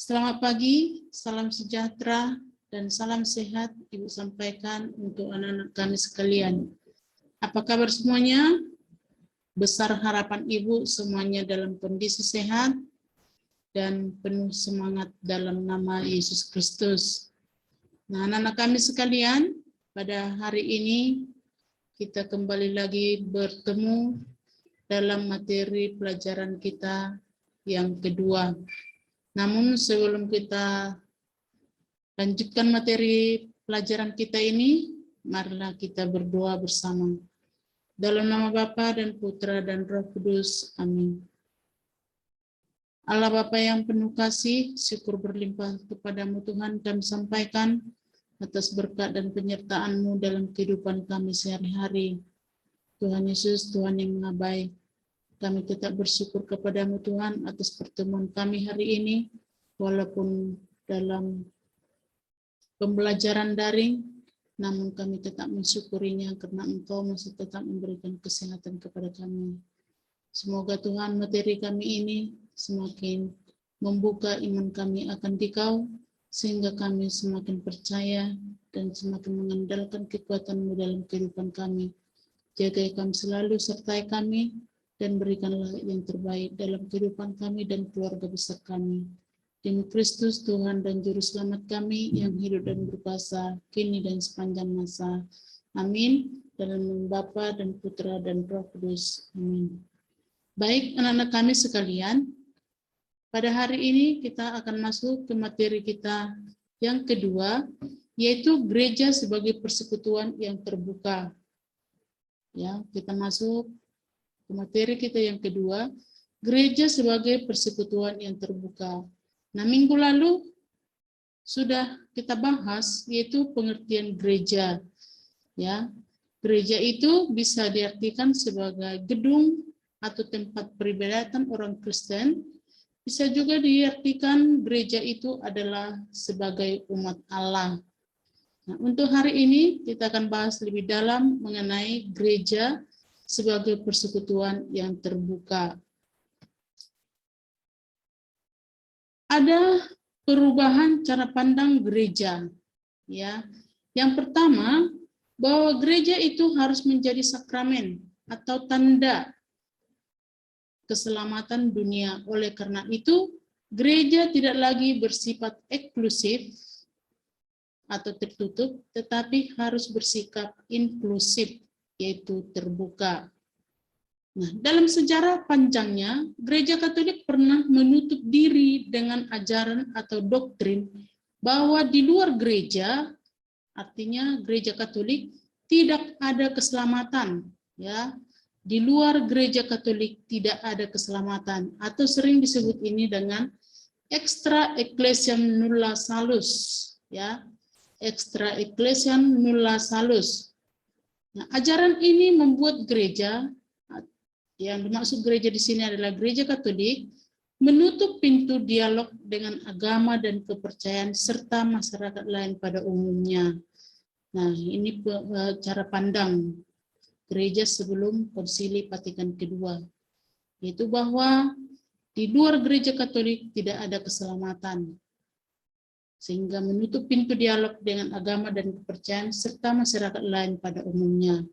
Selamat pagi, salam sejahtera, dan salam sehat Ibu sampaikan untuk anak-anak kami sekalian. Apa kabar semuanya? Besar harapan Ibu semuanya dalam kondisi sehat dan penuh semangat dalam nama Yesus Kristus. Nah, anak-anak kami sekalian, pada hari ini kita kembali lagi bertemu dalam materi pelajaran kita yang kedua. Namun sebelum kita lanjutkan materi pelajaran kita ini, marilah kita berdoa bersama. Dalam nama Bapa dan Putra dan Roh Kudus. Amin. Allah Bapa yang penuh kasih, syukur berlimpah kepadamu Tuhan, kami sampaikan atas berkat dan penyertaan-Mu dalam kehidupan kami sehari-hari. Tuhan Yesus, Tuhan yang Maha Baik, kami tetap bersyukur kepadamu Tuhan atas pertemuan kami hari ini, walaupun dalam pembelajaran daring, namun kami tetap mensyukurinya karena Engkau masih tetap memberikan kesehatan kepada kami. Semoga Tuhan materi kami ini semakin membuka iman kami akan Dikau, sehingga kami semakin percaya dan semakin mengandalkan kekuatan-Mu dalam kehidupan kami. Jagai kami selalu, sertai kami, dan berikanlah yang terbaik dalam kehidupan kami dan keluarga besar kami. Demi Kristus Tuhan dan Juru Selamat kami yang hidup dan berkuasa kini dan sepanjang masa. Amin. Dalam nama Bapa dan Putra dan Roh Kudus. Amin. Baik anak-anak kami sekalian, pada hari ini kita akan masuk ke materi kita yang kedua, yaitu gereja sebagai persekutuan yang terbuka. Ya, kita masuk ke materi kita yang kedua, gereja sebagai persekutuan yang terbuka. Nah, minggu lalu sudah kita bahas yaitu pengertian gereja. Ya, gereja itu bisa diartikan sebagai gedung atau tempat peribadatan orang Kristen. Bisa juga diartikan gereja itu adalah sebagai umat Allah. Nah, untuk hari ini kita akan bahas lebih dalam mengenai gereja sebagai persekutuan yang terbuka. Ada perubahan cara pandang gereja. Ya, yang pertama bahwa gereja itu harus menjadi sakramen atau tanda keselamatan dunia. Oleh karena itu, gereja tidak lagi bersifat eksklusif atau tertutup, tetapi harus bersikap inklusif, yaitu terbuka. Nah, dalam sejarah panjangnya, gereja Katolik pernah menutup diri dengan ajaran atau doktrin bahwa di luar gereja, artinya gereja Katolik, tidak ada keselamatan. Ya, di luar gereja Katolik tidak ada keselamatan, atau sering disebut ini dengan extra ecclesiam nulla salus. Ya, extra ecclesiam nulla salus. Nah, ajaran ini membuat gereja, yang dimaksud gereja di sini adalah gereja Katolik, menutup pintu dialog dengan agama dan kepercayaan serta masyarakat lain pada umumnya. Nah, ini cara pandang gereja sebelum Konsili Vatikan kedua, yaitu bahwa di luar gereja Katolik tidak ada keselamatan, sehingga menutup pintu dialog dengan agama dan kepercayaan serta masyarakat lain pada umumnya.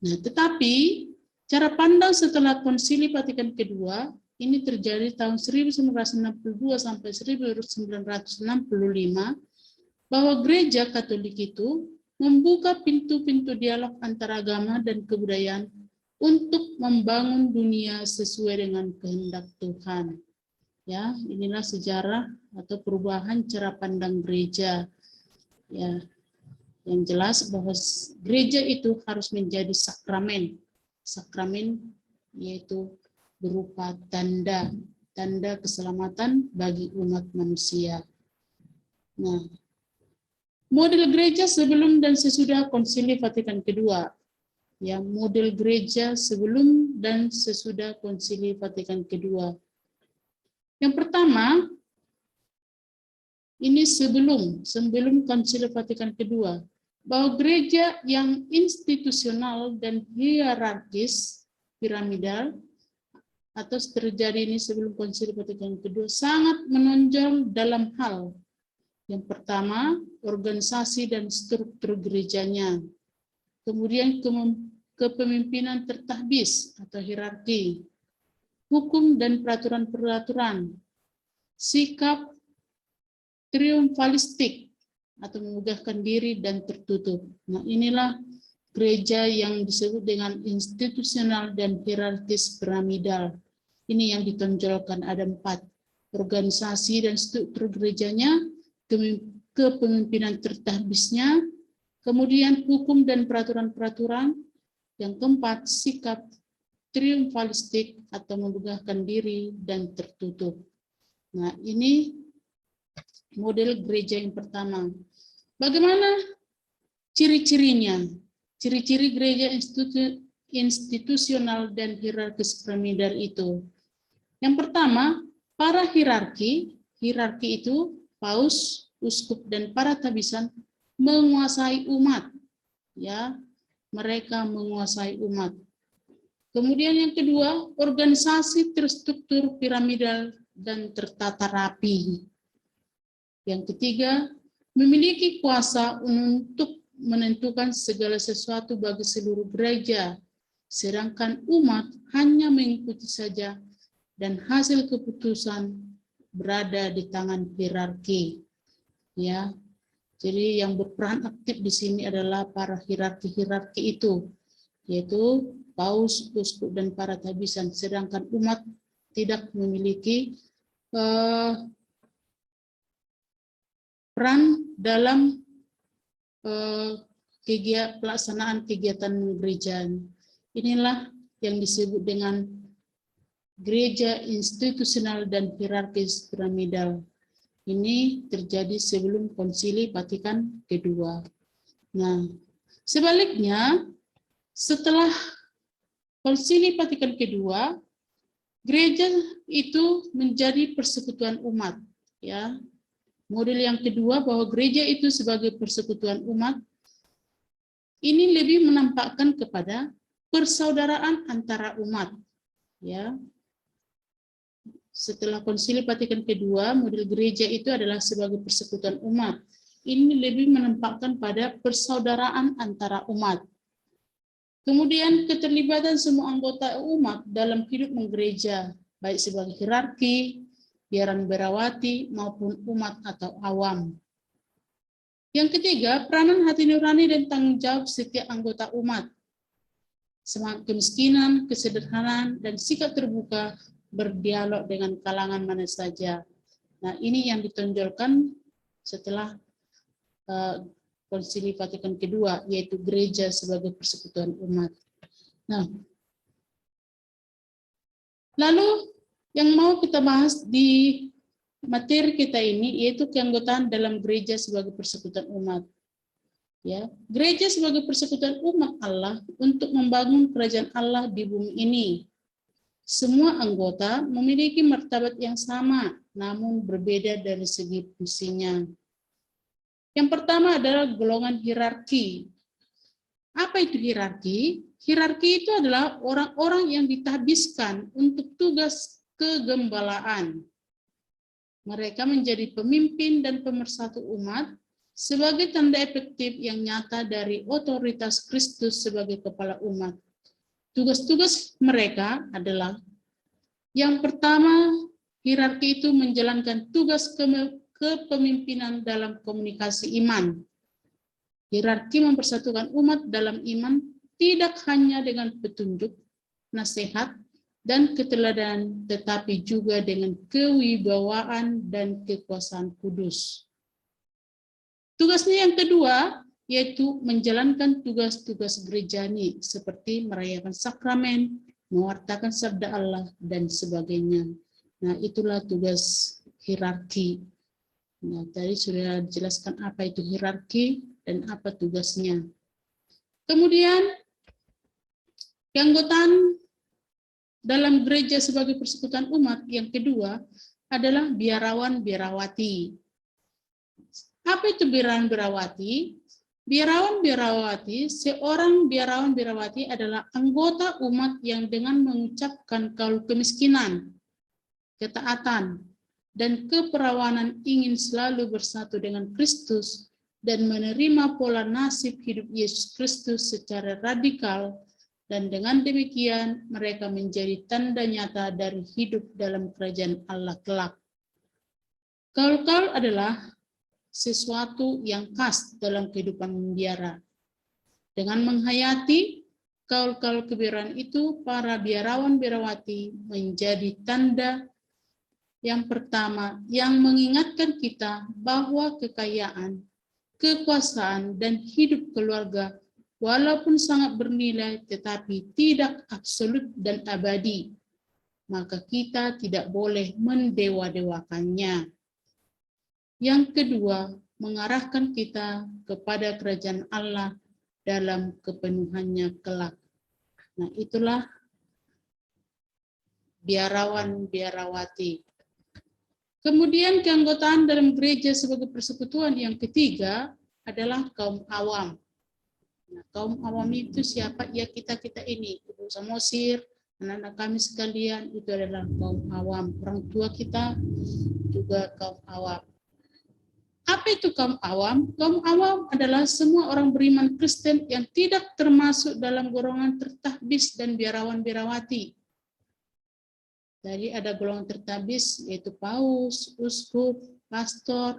Nah, tetapi cara pandang setelah Konsili Vatikan kedua ini terjadi tahun 1962 sampai 1965, bahwa gereja Katolik itu membuka pintu-pintu dialog antara agama dan kebudayaan untuk membangun dunia sesuai dengan kehendak Tuhan. Ya, inilah sejarah atau perubahan cara pandang gereja. Ya, yang jelas bahwa gereja itu harus menjadi sakramen. Sakramen yaitu berupa tanda keselamatan bagi umat manusia. Nah, model gereja sebelum dan sesudah Konsili Vatikan kedua. Ya, model gereja sebelum dan sesudah Konsili Vatikan kedua. Yang pertama, ini sebelum Konsili Vatikan kedua, bahwa gereja yang institusional dan hierarkis, piramidal, atau terjadi ini sebelum Konsili Vatikan kedua sangat menonjol dalam hal yang pertama, organisasi dan struktur gerejanya. Kemudian kepemimpinan tertahbis atau hierarki, hukum dan peraturan-peraturan, sikap triumfalistik atau memegahkan diri dan tertutup. Nah, inilah gereja yang disebut dengan institusional dan hierarkis piramidal. Ini yang ditonjolkan, ada 4. Organisasi dan struktur gerejanya, kepemimpinan tertahbisnya, kemudian hukum dan peraturan-peraturan, yang keempat sikap triumfalistik atau memegahkan diri dan tertutup. Nah, ini model gereja yang pertama. Bagaimana ciri-cirinya? Ciri-ciri gereja institusional dan hierarkis piramidal itu. Yang pertama, para hierarki itu paus, uskup, dan para tabisan menguasai umat. Ya, mereka menguasai umat. Kemudian yang kedua, organisasi terstruktur piramidal dan tertata rapi. Yang ketiga, memiliki kuasa untuk menentukan segala sesuatu bagi seluruh gereja, sedangkan umat hanya mengikuti saja dan hasil keputusan berada di tangan hierarki. Ya, jadi yang berperan aktif di sini adalah para hierarki itu, yaitu paus, uskup, dan para tabisan, sedangkan umat tidak memiliki peran dalam pelaksanaan kegiatan gereja. Inilah yang disebut dengan gereja institusional dan hierarkis piramidal. Ini terjadi sebelum Konsili Vatikan kedua. Nah, sebaliknya, setelah Konsili Vatikan kedua, gereja itu menjadi persekutuan umat. Ya, model yang kedua bahwa gereja itu sebagai persekutuan umat, ini lebih menampakkan kepada persaudaraan antara umat. Ya, setelah Konsili Vatikan kedua, model gereja itu adalah sebagai persekutuan umat. Ini lebih menampakkan pada persaudaraan antara umat. Kemudian keterlibatan semua anggota umat dalam hidup menggereja, baik sebagai hierarki, biaran berawati, maupun umat atau awam. Yang ketiga, peranan hati nurani dan tanggung jawab setiap anggota umat. Semangat kemiskinan, kesederhanaan, dan sikap terbuka berdialog dengan kalangan mana saja. Nah, ini yang ditonjolkan setelah Konsili Vatikan kedua, yaitu gereja sebagai persekutuan umat. Nah, lalu yang mau kita bahas di materi kita ini yaitu keanggotaan dalam gereja sebagai persekutuan umat. Ya, gereja sebagai persekutuan umat Allah untuk membangun kerajaan Allah di bumi ini. Semua anggota memiliki martabat yang sama, namun berbeda dari segi fungsinya. Yang pertama adalah golongan hierarki. Apa itu hierarki? Hierarki itu adalah orang-orang yang ditahbiskan untuk tugas kegembalaan. Mereka menjadi pemimpin dan pemersatu umat sebagai tanda efektif yang nyata dari otoritas Kristus sebagai kepala umat. Tugas-tugas mereka adalah yang pertama, hierarki itu menjalankan tugas kepemimpinan dalam komunikasi iman. Hierarki mempersatukan umat dalam iman tidak hanya dengan petunjuk, nasihat, dan keteladanan, tetapi juga dengan kewibawaan dan kekuasaan kudus. Tugasnya yang kedua, yaitu menjalankan tugas-tugas gerejani seperti merayakan sakramen, mewartakan sabda Allah, dan sebagainya. Nah, itulah tugas hierarki. Nah, tadi sudah dijelaskan apa itu hierarki dan apa tugasnya. Kemudian, keanggotaan dalam gereja sebagai persekutuan umat yang kedua adalah biarawan-biarawati. Apa itu biarawan-biarawati? Biarawan-biarawati, seorang biarawan-biarawati adalah anggota umat yang dengan mengucapkan kaul kemiskinan, ketaatan, dan keperawanan ingin selalu bersatu dengan Kristus dan menerima pola nasib hidup Yesus Kristus secara radikal, dan dengan demikian mereka menjadi tanda nyata dari hidup dalam kerajaan Allah kelak. Kaul-kaul adalah sesuatu yang khas dalam kehidupan membiara. Dengan menghayati kaul-kaul kebiaraan itu, para biarawan-biarawati menjadi tanda yang pertama yang mengingatkan kita bahwa kekayaan, kekuasaan, dan hidup keluarga walaupun sangat bernilai tetapi tidak absolut dan abadi, maka kita tidak boleh mendewa-dewakannya. Yang kedua, mengarahkan kita kepada kerajaan Allah dalam kepenuhannya kelak. Nah, itulah biarawan-biarawati. Kemudian keanggotaan dalam gereja sebagai persekutuan yang ketiga adalah kaum awam. Nah, kaum awam itu siapa? Ya kita-kita ini, Ibu Samosir, anak-anak kami sekalian, itu adalah kaum awam. Orang tua kita juga kaum awam. Apa itu kaum awam? Kaum awam adalah semua orang beriman Kristen yang tidak termasuk dalam golongan tertahbis dan biarawan-biarawati. Jadi ada golongan tertahbis yaitu paus, uskup, pastor.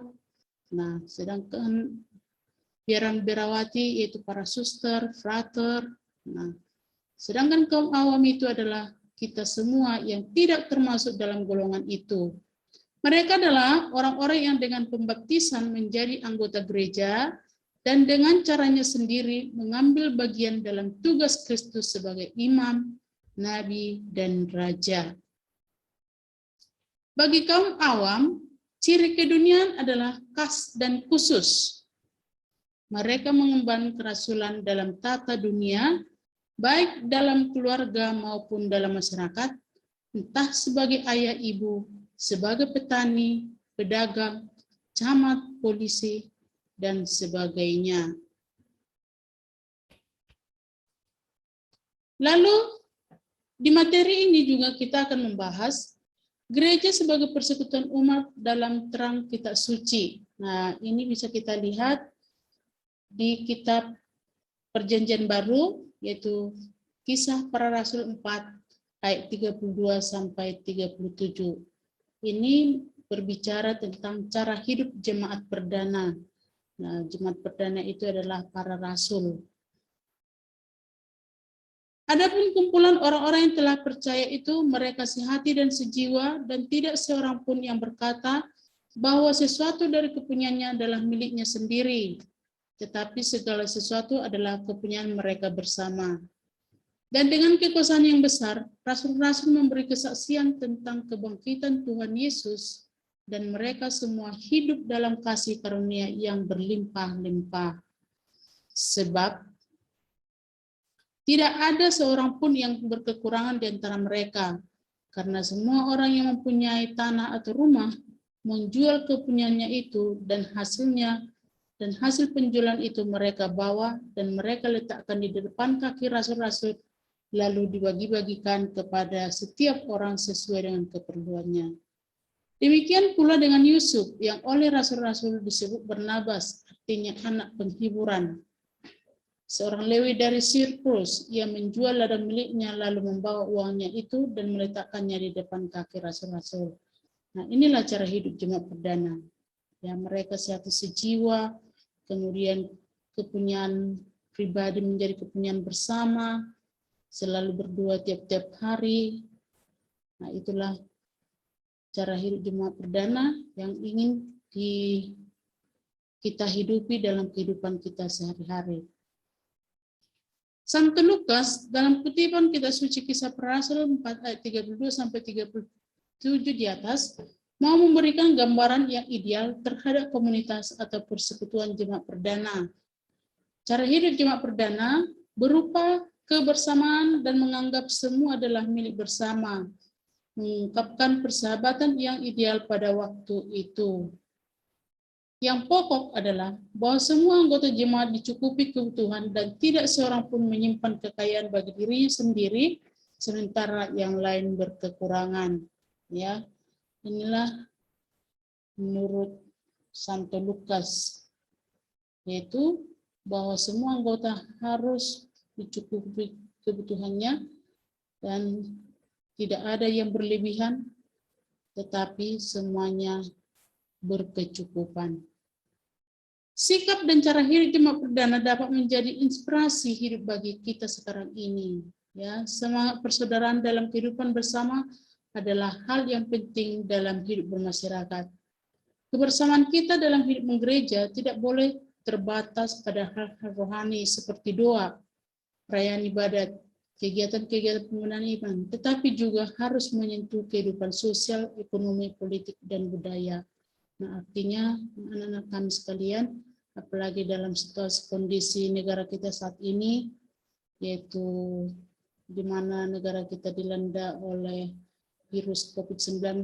Nah, sedangkan biarawan-biarawati yaitu para suster, frater. Nah, sedangkan kaum awam itu adalah kita semua yang tidak termasuk dalam golongan itu. Mereka adalah orang-orang yang dengan pembaptisan menjadi anggota gereja dan dengan caranya sendiri mengambil bagian dalam tugas Kristus sebagai imam, nabi, dan raja. Bagi kaum awam, ciri keduniaan adalah khas dan khusus. Mereka mengemban kerasulan dalam tata dunia, baik dalam keluarga maupun dalam masyarakat, entah sebagai ayah ibu, sebagai petani, pedagang, camat, polisi, dan sebagainya. Lalu, di materi ini juga kita akan membahas gereja sebagai persekutuan umat dalam terang kitab suci. Nah, ini bisa kita lihat di kitab Perjanjian Baru, yaitu Kisah Para Rasul 4, ayat 32 sampai 37. Ini berbicara tentang cara hidup jemaat perdana. Nah, jemaat perdana itu adalah para rasul. Adapun kumpulan orang-orang yang telah percaya itu, mereka sehati dan sejiwa, dan tidak seorang pun yang berkata bahwa sesuatu dari kepunyaannya adalah miliknya sendiri, tetapi segala sesuatu adalah kepunyaan mereka bersama. Dan dengan kekuasaan yang besar, rasul-rasul memberi kesaksian tentang kebangkitan Tuhan Yesus, dan mereka semua hidup dalam kasih karunia yang berlimpah-limpah. Sebab tidak ada seorang pun yang berkekurangan di antara mereka, karena semua orang yang mempunyai tanah atau rumah menjual kepunyaannya itu, dan hasil penjualan itu mereka bawa dan mereka letakkan di depan kaki rasul-rasul, lalu dibagi-bagikan kepada setiap orang sesuai dengan keperluannya. Demikian pula dengan Yusuf yang oleh rasul-rasul disebut Barnabas, artinya anak penghiburan. Seorang Lewi dari Siprus, ia menjual ladang miliknya lalu membawa uangnya itu dan meletakkannya di depan kaki rasul-rasul. Nah, inilah cara hidup jemaat perdana. Ya, mereka satu sejiwa, kemudian kepunyaan pribadi menjadi kepunyaan bersama, selalu berdua tiap-tiap hari. Nah, itulah cara hidup jemaat perdana yang ingin kita hidupi dalam kehidupan kita sehari-hari. Santo Lukas dalam kutipan kitab suci Kisah Para Rasul 4 ayat 32 sampai 37 di atas mau memberikan gambaran yang ideal terhadap komunitas atau persekutuan jemaat perdana. Cara hidup jemaat perdana berupa kebersamaan dan menganggap semua adalah milik bersama, mengungkapkan persahabatan yang ideal pada waktu itu. Yang pokok adalah bahwa semua anggota jemaat dicukupi kebutuhan dan tidak seorang pun menyimpan kekayaan bagi dirinya sendiri, sementara yang lain berkekurangan. Ya, inilah menurut Santo Lukas, yaitu bahwa semua anggota harus dicukupi kebutuhannya dan tidak ada yang berlebihan, tetapi semuanya berkecukupan. Sikap dan cara hidup jemaat perdana dapat menjadi inspirasi hidup bagi kita sekarang ini. Ya, semangat persaudaraan dalam kehidupan bersama adalah hal yang penting dalam hidup bermasyarakat. Kebersamaan kita dalam hidup menggereja tidak boleh terbatas pada hal-hal rohani seperti doa, perayaan ibadat, kegiatan-kegiatan pembinaan iman, tetapi juga harus menyentuh kehidupan sosial, ekonomi, politik, dan budaya. Nah, artinya anak-anak kami sekalian, apalagi dalam situasi kondisi negara kita saat ini, yaitu di mana negara kita dilanda oleh virus COVID-19,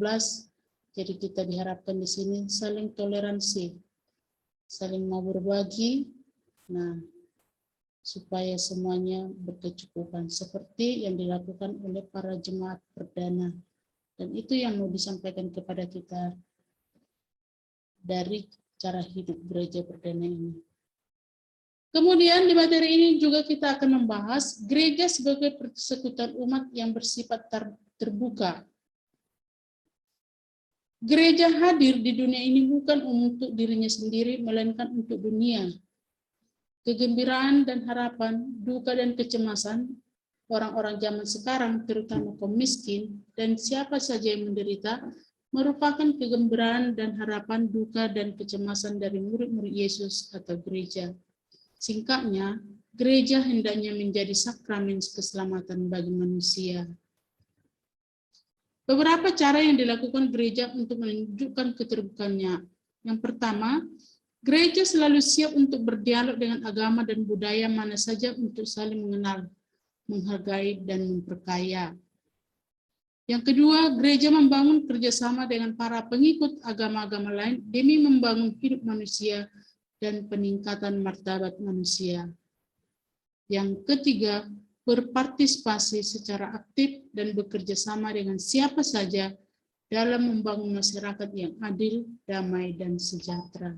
jadi kita diharapkan di sini saling toleransi, saling mau berbagi, nah supaya semuanya berkecukupan seperti yang dilakukan oleh para jemaat perdana. Dan itu yang mau disampaikan kepada kita dari cara hidup gereja perdana ini. Kemudian di materi ini juga kita akan membahas gereja sebagai persekutuan umat yang bersifat terbuka. Gereja hadir di dunia ini bukan untuk dirinya sendiri, melainkan untuk dunia. Kegembiraan dan harapan, duka dan kecemasan orang-orang zaman sekarang, terutama kaum miskin dan siapa saja yang menderita, merupakan kegembiraan dan harapan, duka dan kecemasan dari murid-murid Yesus atau gereja. Singkatnya, gereja hendaknya menjadi sakramen keselamatan bagi manusia. Beberapa cara yang dilakukan gereja untuk menunjukkan keterbukaannya. Yang pertama, gereja selalu siap untuk berdialog dengan agama dan budaya mana saja untuk saling mengenal, menghargai, dan memperkaya. Yang kedua, gereja membangun kerjasama dengan para pengikut agama-agama lain demi membangun hidup manusia dan peningkatan martabat manusia. Yang ketiga, berpartisipasi secara aktif dan bekerja sama dengan siapa saja dalam membangun masyarakat yang adil, damai, dan sejahtera.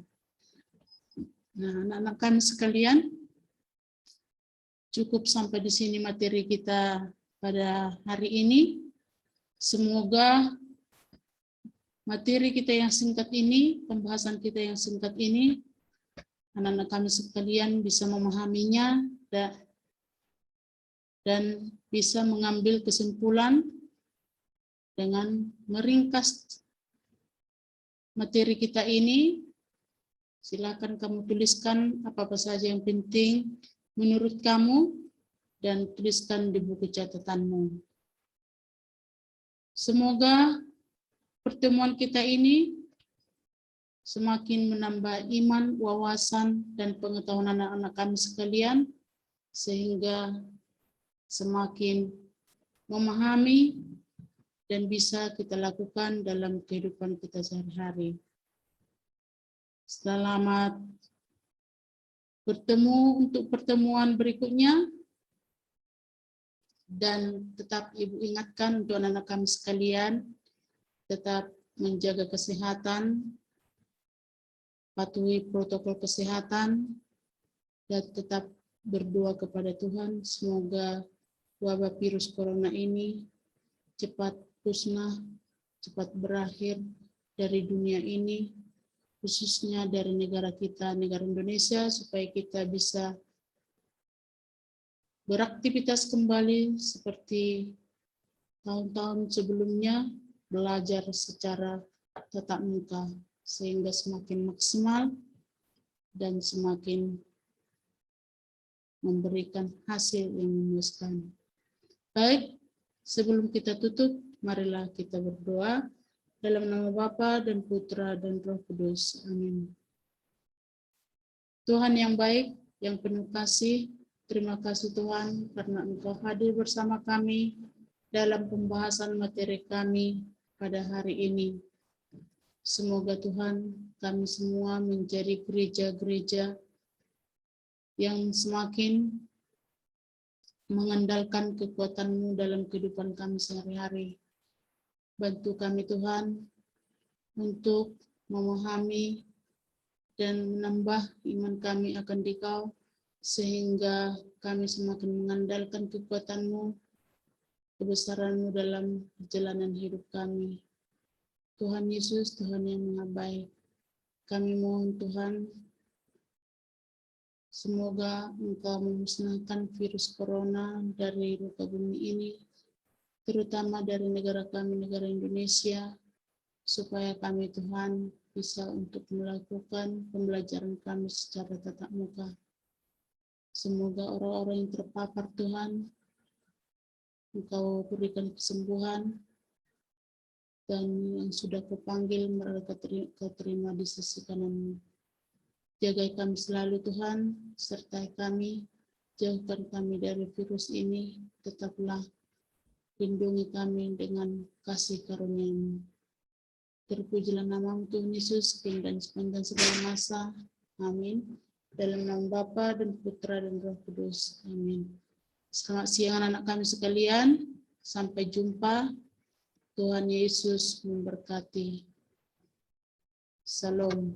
Nah, anak-anak kami sekalian, cukup sampai di sini materi kita pada hari ini. Semoga materi kita yang singkat ini, pembahasan kita yang singkat ini, anak-anak kami sekalian bisa memahaminya dan bisa mengambil kesimpulan dengan meringkas materi kita ini. Silakan kamu tuliskan apa-apa saja yang penting menurut kamu dan tuliskan di buku catatanmu. Semoga pertemuan kita ini semakin menambah iman, wawasan, dan pengetahuan anak-anak kami sekalian, sehingga semakin memahami dan bisa kita lakukan dalam kehidupan kita sehari-hari. Selamat bertemu untuk pertemuan berikutnya. Dan tetap Ibu ingatkan untuk anak-anak kami sekalian, tetap menjaga kesehatan, patuhi protokol kesehatan, dan tetap berdoa kepada Tuhan. Semoga wabah virus corona ini cepat musnah, cepat berakhir dari dunia ini, khususnya dari negara kita, negara Indonesia, supaya kita bisa beraktivitas kembali seperti tahun-tahun sebelumnya, belajar secara tatap muka, sehingga semakin maksimal dan semakin memberikan hasil yang memuaskan. Baik, sebelum kita tutup, marilah kita berdoa dalam nama Bapa dan Putra dan Roh Kudus. Amin. Tuhan yang baik, yang penuh kasih, terima kasih Tuhan karena Engkau hadir bersama kami dalam pembahasan materi kami pada hari ini. Semoga Tuhan kami semua menjadi gereja-gereja yang semakin mengandalkan kekuatan-Mu dalam kehidupan kami sehari-hari. Bantu kami Tuhan untuk memahami dan menambah iman kami akan Dikau, sehingga kami semakin mengandalkan kekuatan-Mu, kebesaran-Mu dalam perjalanan hidup kami. Tuhan Yesus, Tuhan yang Maha Baik, kami mohon Tuhan, semoga Engkau memusnahkan virus corona dari muka bumi ini, terutama dari negara kami, negara Indonesia, supaya kami Tuhan bisa untuk melakukan pembelajaran kami secara tatap muka. Semoga orang-orang yang terpapar Tuhan, Engkau berikan kesembuhan, dan yang sudah kupanggil mereka terima di sisi kanan-Mu. Jagai kami selalu Tuhan, sertai kami, jauhkan kami dari virus ini, tetaplah lindungi kami dengan kasih karunia-Mu. Terpujilah nama-Mu Tuhan Yesus, kini dan sepanjang segala masa. Amin. Dalam nama Bapa dan Putra dan Roh Kudus. Amin. Selamat siang anak-anak kami sekalian. Sampai jumpa. Tuhan Yesus memberkati. Salam.